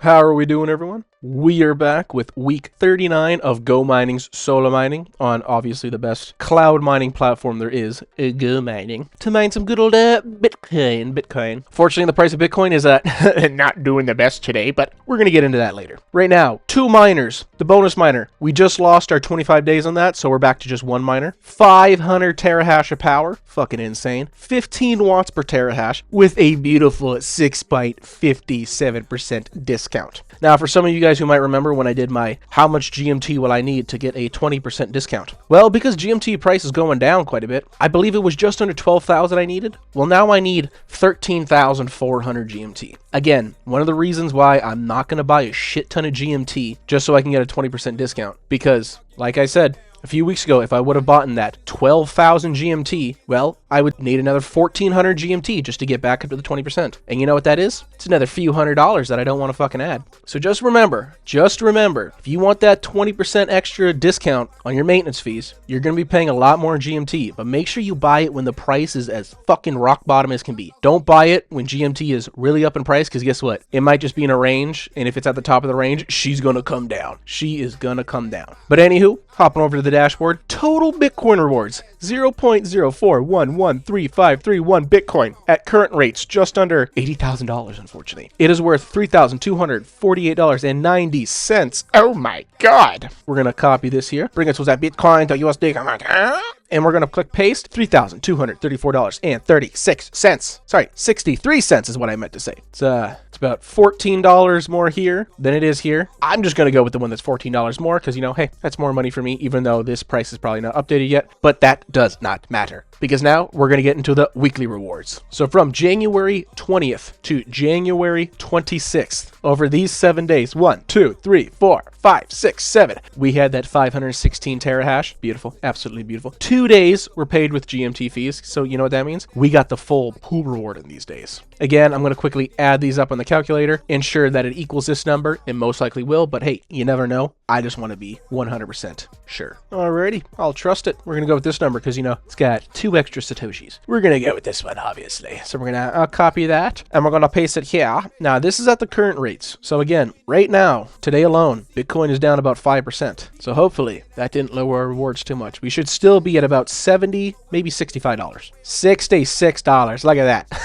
How are we doing, everyone? We are back with week 39 of GoMining's solo mining on obviously the best cloud mining platform there is, GoMining, to mine some good old Bitcoin. Fortunately, the price of Bitcoin is not doing the best today, but we're going to get into that later. Right now, 2 miners, the bonus miner. We just lost our 25 days on that, so we're back to just 1 miner. 500 terahash of power, fucking insane. 15 watts per terahash with a beautiful 6.57% discount. Now, for some of you guys who might remember when I did my how much GMT will I need to get a 20% discount? Well, because GMT price is going down quite a bit, I believe it was just under 12,000 I needed. Well, now I need 13,400 GMT. Again, one of the reasons why I'm not going to buy a shit ton of GMT just so I can get a 20% discount. Because, like I said, a few weeks ago, if I would have bought in that 12,000 GMT, well, I would need another 1,400 GMT just to get back up to the 20%. And you know what that is? It's another few $100s that I don't want to fucking add. So just remember, if you want that 20% extra discount on your maintenance fees, you're going to be paying a lot more in GMT. But make sure you buy it when the price is as fucking rock bottom as can be. Don't buy it when GMT is really up in price, because guess what? It might just be in a range, and if it's at the top of the range, she's going to come down. She is going to come down. But anywho, hopping over to the dashboard, total Bitcoin rewards, 0.0411353 Bitcoin at current rates, just under $80,000, unfortunately. It is worth $3,248.90. Oh my God. We're going to copy this here, bring it to that Bitcoin to USD, and we're going to click paste. $3,234.36. Sorry, 63 cents is what I meant to say. It's about $14 more here than it is here. I'm just going to go with the one that's $14 more because, you know, hey, that's more money for me, even though this price is probably not updated yet. But that does not matter, because now we're going to get into the weekly rewards. So from January 20th to January 26th, over these 7 days, 1, 2, 3, 4, 5, 6, 7, we had that 516 terahash. Beautiful. Absolutely beautiful. 2 days were paid with GMT fees. So you know what that means? We got the full pool reward in these days. Again, I'm going to quickly add these up on the calculator, ensure that it equals this number. It most likely will, but hey, you never know. I just want to be 100% sure. Alrighty, I'll trust it. We're going to go with this number because, you know, it's got 2 extra Satoshis. We're going to go with this one, obviously. So we're going to copy that, and we're going to paste it here. Now, this is at the current rates. So again, right now, today alone, Bitcoin is down about 5%. So hopefully that didn't lower our rewards too much. We should still be at about $70, maybe $65. $66. Look at that.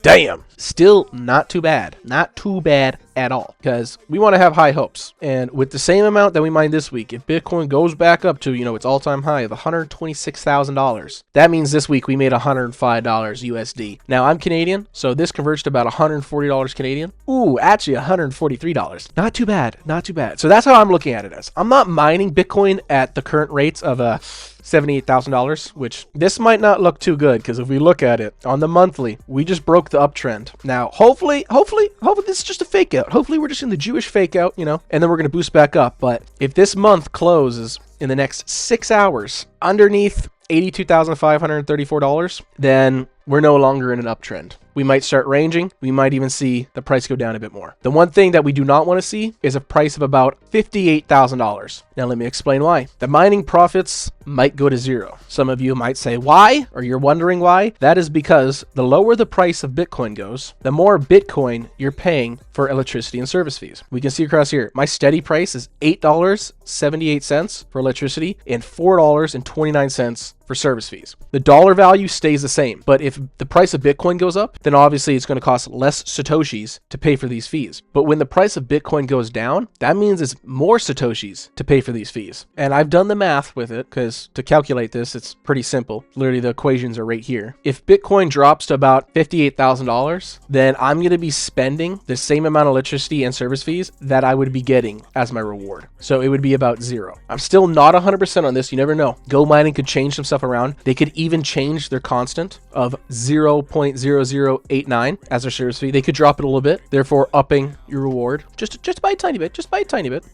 Damn. Still not too bad. Not too bad at all, because we want to have high hopes. And with the same amount that we mined this week, if Bitcoin goes back up to, you know, its all-time high of $126,000, that means this week we made $105 USD. Now, I'm Canadian, so this converts to about $140 Canadian. Ooh, actually $143. Not too bad. Not too bad. So that's how I'm looking at it as. I'm not mining Bitcoin at the current rates of $78,000, which this might not look too good, because if we look at it on the monthly, we just broke the uptrend. Now, hopefully this is just a fake out. Hopefully we're just in the Jewish fake out, you know, and then we're going to boost back up. But if this month closes in the next 6 hours underneath $82,534, then we're no longer in an uptrend. We might start ranging. We might even see the price go down a bit more. The one thing that we do not want to see is a price of about $58,000. Now, let me explain why. The mining profits might go to zero. Some of you might say, why? Or you're wondering why? That is because the lower the price of Bitcoin goes, the more Bitcoin you're paying for electricity and service fees. We can see across here, my steady price is $8.78 for electricity and $4.29 for service fees. The dollar value stays the same, but if the price of Bitcoin goes up, then obviously it's going to cost less Satoshis to pay for these fees. But when the price of Bitcoin goes down, that means it's more Satoshis to pay for these fees. And I've done the math with it, because to calculate this, it's pretty simple. Literally, the equations are right here. If Bitcoin drops to about $58,000, then I'm going to be spending the same amount of electricity and service fees that I would be getting as my reward. So it would be about zero. I'm still not 100% on this. You never know. GoMining could change some stuff around. They could even change their constant of 0.0089 as their service fee. They could drop it a little bit, therefore upping your reward just by a tiny bit,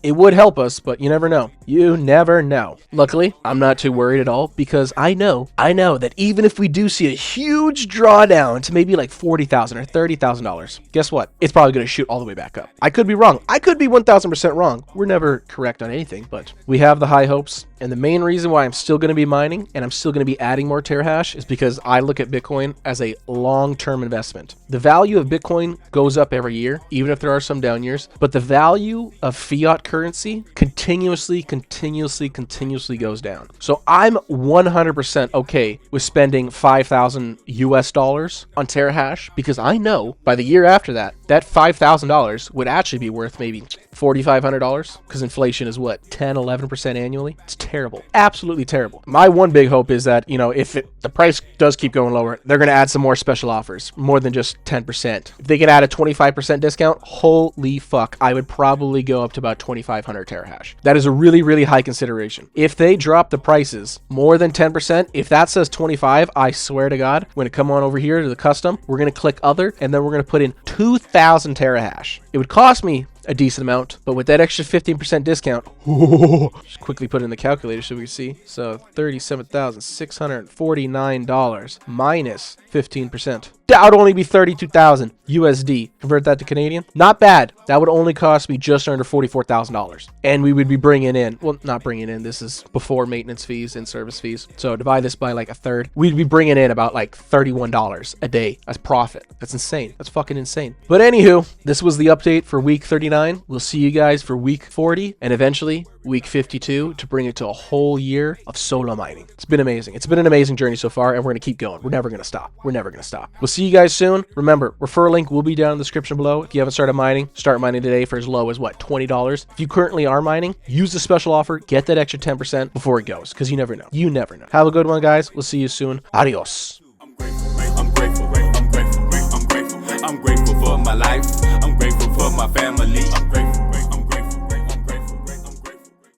It would help us, but you never know. You never know. Luckily, I'm not too worried at all, because I know that even if we do see a huge drawdown to maybe like $40,000 or $30,000, guess what? It's probably going to shoot all the way back up. I could be wrong. I could be 1,000% wrong. We're never correct on anything, but we have the high hopes. And the main reason why I'm still going to be mining, and I'm I'm still going to be adding more terahash is because I look at Bitcoin as a long-term investment. The value of Bitcoin goes up every year, even if there are some down years, but the value of fiat currency continuously goes down. So I'm 100% okay with spending $5,000 on terahash because I know by the year after that, that $5,000 would actually be worth maybe $4,500 because inflation is what, 10-11% annually? It's terrible. Absolutely terrible. My one big hope is that, if the price does keep going lower, they're going to add some more special offers, more than just 10%. If they can add a 25% discount, holy fuck, I would probably go up to about 2,500 terahash. That is a really, really high consideration. If they drop the prices more than 10%, if that says 25, I swear to God, we're going to come on over here to the custom, we're going to click other, and then we're going to put in 2,000 terahash. It would cost me a decent amount, but with that extra 15% discount, just quickly put it in the calculator so we can see. So $37,649 minus 15%. That would only be 32,000 USD. Convert that to Canadian. Not bad. That would only cost me just under $44,000. And we would be bringing in, well, not bringing in, this is before maintenance fees and service fees. So divide this by like a third. We'd be bringing in about like $31 a day as profit. That's insane. That's fucking insane. But anywho, this was the update for week 39. We'll see you guys for week 40 and eventually week 52 to bring it to a whole year of solo mining. It's been amazing. It's been an amazing journey so far, and we're going to keep going. We're never going to stop. We're never going to stop. We'll see you guys soon. Remember, referral link will be down in the description below. If you haven't started mining, start mining today for as low as what, $20. If you currently are mining, use the special offer, get that extra 10% before it goes, because you never know. You never know. Have a good one, guys. We'll see you soon. Adios. I'm grateful for my life. I'm grateful for my family. I'm grateful